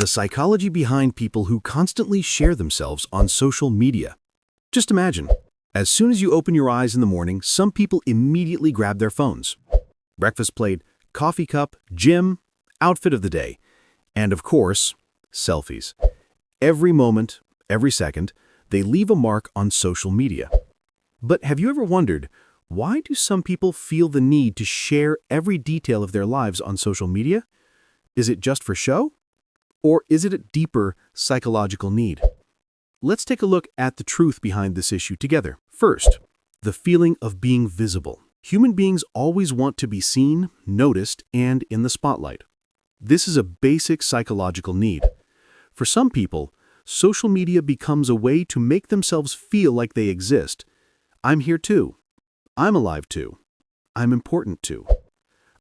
the psychology behind people who constantly share themselves on social media. Just imagine, as soon as you open your eyes in the morning, some people immediately grab their phones. Breakfast plate, coffee cup, gym, outfit of the day, and of course, selfies. Every moment, every second, they leave a mark on social media. But have you ever wondered, why do some people feel the need to share every detail of their lives on social media? Is it just for show? Or is it a deeper psychological need? Let's take a look at the truth behind this issue together. First, the feeling of being visible. Human beings always want to be seen, noticed, and in the spotlight. This is a basic psychological need. For some people, social media becomes a way to make themselves feel like they exist. I'm here too. I'm alive too. I'm important too.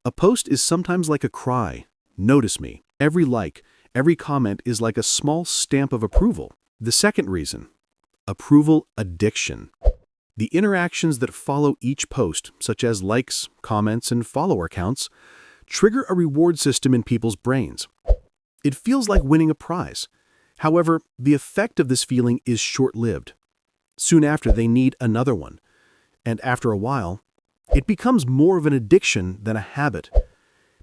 A post is sometimes like a cry. Notice me. Every like, every comment is like a small stamp of approval. The second reason, approval addiction. The interactions that follow each post, such as likes, comments, and follower counts, trigger a reward system in people's brains. It feels like winning a prize. However, the effect of this feeling is short-lived. Soon after, they need another one. And after a while, it becomes more of an addiction than a habit.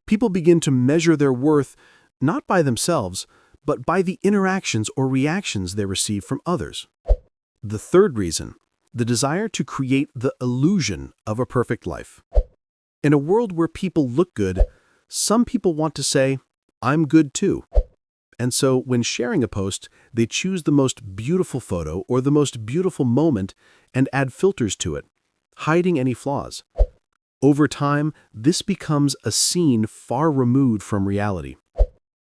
People begin to measure their worth not by themselves, but by the interactions or reactions they receive from others. The third reason, the desire to create the illusion of a perfect life. In a world where people look good, some people want to say, "I'm good too." And so when sharing a post, they choose the most beautiful photo or the most beautiful moment and add filters to it, hiding any flaws. Over time, this becomes a scene far removed from reality.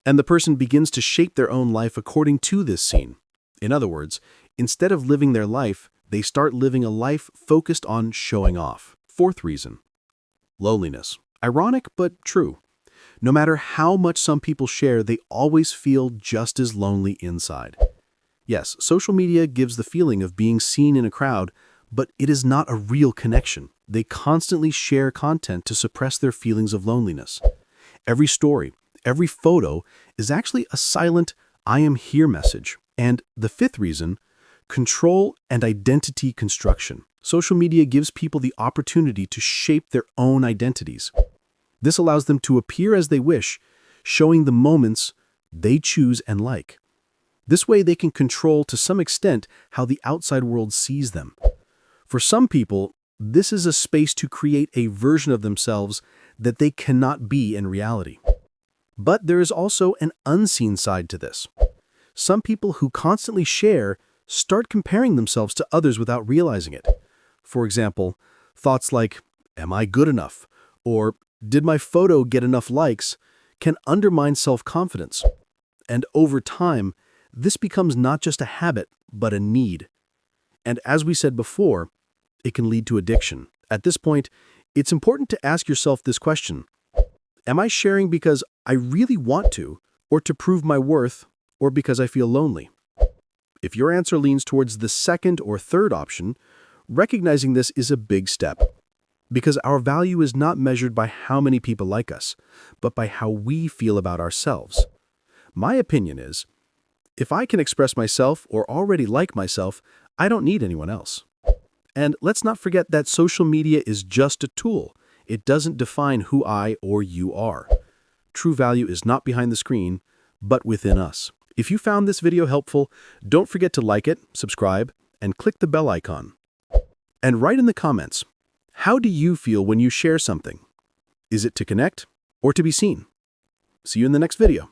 And the person begins to shape their own life according to this scene. In other words, instead of living their life, they start living a life focused on showing off. Fourth reason, loneliness. Ironic, but true. No matter how much some people share, they always feel just as lonely inside. Yes, social media gives the feeling of being seen in a crowd, but it is not a real connection. They constantly share content to suppress their feelings of loneliness. Every story, every photo is actually a silent, "I am here" message. And the fifth reason, control and identity construction. Social media gives people the opportunity to shape their own identities. This allows them to appear as they wish, showing the moments they choose and like. This way they can control to some extent how the outside world sees them. For some people, this is a space to create a version of themselves that they cannot be in reality. But there is also an unseen side to this. Some people who constantly share start comparing themselves to others without realizing it. For example, thoughts like, "Am I good enough?" or "Did my photo get enough likes?" can undermine self-confidence. And over time, this becomes not just a habit, but a need. And as we said before, it can lead to addiction. At this point, it's important to ask yourself this question: am I sharing because I really want to, or to prove my worth, or because I feel lonely? If your answer leans towards the second or third option, recognizing this is a big step. Because our value is not measured by how many people like us, but by how we feel about ourselves. My opinion is, if I can express myself or already like myself, I don't need anyone else. And let's not forget that social media is just a tool. It doesn't define who I or you are. True value is not behind the screen, but within us. If you found this video helpful, don't forget to like it, subscribe, and click the bell icon. And write in the comments, how do you feel when you share something? Is it to connect or to be seen? See you in the next video.